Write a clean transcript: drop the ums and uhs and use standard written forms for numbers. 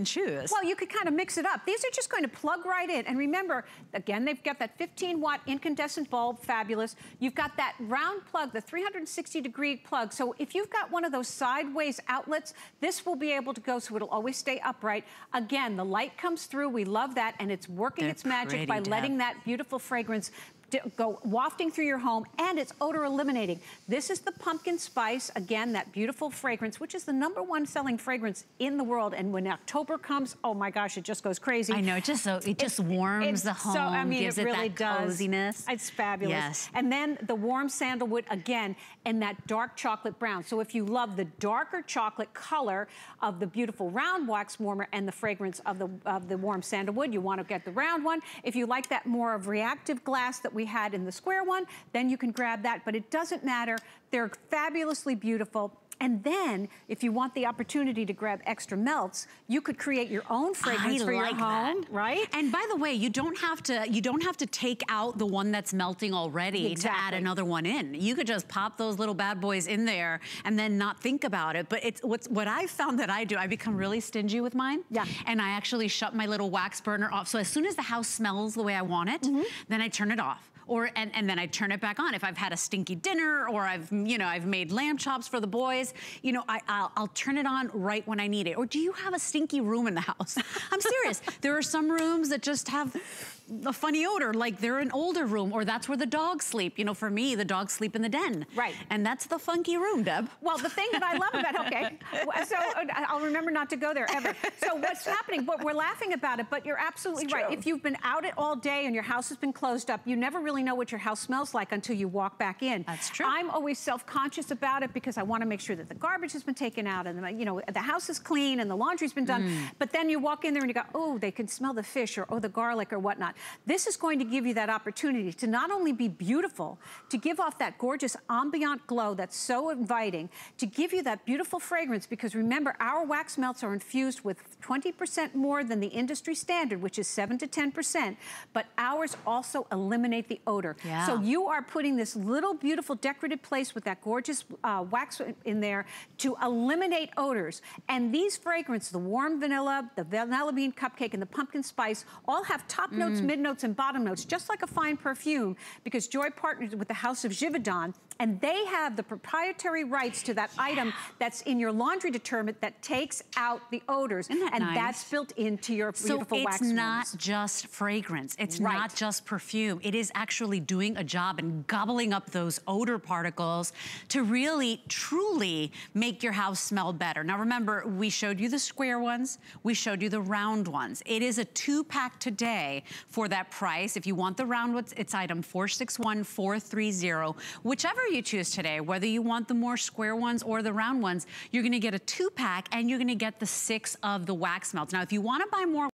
and choose. Well, you could kind of mix it up. These are just going to plug right in. And remember, again, they've got that 15-watt incandescent bulb, fabulous. You've got that round plug, the 360-degree plug. So if you've got one of those sideways outlets, this will be able to go so it'll always stay upright. Again, the light comes through. We love that. And it's working its magic by letting that beautiful fragrance go wafting through your home, and it's odor eliminating. This is the pumpkin spice, again, that beautiful fragrance, which is the #1 selling fragrance in the world. And when October comes, oh my gosh, it just goes crazy. I know, it just warms the home, so, I mean, gives it really that coziness. It's fabulous. Yes. And then the warm sandalwood, again, and that dark chocolate brown. So if you love the darker chocolate color of the beautiful round wax warmer and the fragrance of the warm sandalwood, you want to get the round one. If you like that more of reactive glass that we had in the square one, then you can grab that, but it doesn't matter. They're fabulously beautiful. And then, if you want the opportunity to grab extra melts, you could create your own fragrance for your home, right? And by the way, you don't have to take out the one that's melting already to add another one in. You could just pop those little bad boys in there and then not think about it. But it's what I found that I do, I become really stingy with mine. Yeah. And I actually shut my little wax burner off. So as soon as the house smells the way I want it, then I turn it off. And then I turn it back on. If I've had a stinky dinner or I've made lamb chops for the boys, I'll turn it on right when I need it. Or do you have a stinky room in the house? I'm serious. There are some rooms that just have a funny odor, like they're an older room, or that's where the dogs sleep. You know, for me, the dogs sleep in the den. Right. And that's the funky room, Deb. Well, the thing that I love about, so I'll remember not to go there ever. So what's happening, but we're laughing about it, but you're absolutely right. If you've been out all day and your house has been closed up, you never really know what your house smells like until you walk back in. That's true. I'm always self-conscious about it because I want to make sure that the garbage has been taken out and the house is clean and the laundry's been done. But then you walk in there and you go, oh, they can smell the fish or the garlic or whatnot. This is going to give you that opportunity to not only be beautiful, to give off that gorgeous ambient glow that's so inviting, to give you that beautiful fragrance, because remember, our wax melts are infused with 20% more than the industry standard, which is 7 to 10%, but ours also eliminate the odor. Yeah. So you are putting this little beautiful decorative place with that gorgeous wax in there to eliminate odors. And these fragrances, the warm vanilla, the vanilla bean cupcake, and the pumpkin spice, all have top notes, mid notes, and bottom notes, just like a fine perfume, because Joy partnered with the House of Givaudan, and they have the proprietary rights to that item that's in your laundry detergent that takes out the odors. Isn't that nice? That's built into your beautiful wax. So it's not just fragrance. It's not just perfume. It is actually doing a job and gobbling up those odor particles to really, truly make your house smell better. Now remember, we showed you the square ones. We showed you the round ones. It is a 2-pack today for that price. If you want the round ones, it's item 461430. Whichever you choose today, whether you want the more square ones or the round ones, you're gonna get a 2-pack and you're gonna get the 6 of the wax melts. Now, if you wanna buy more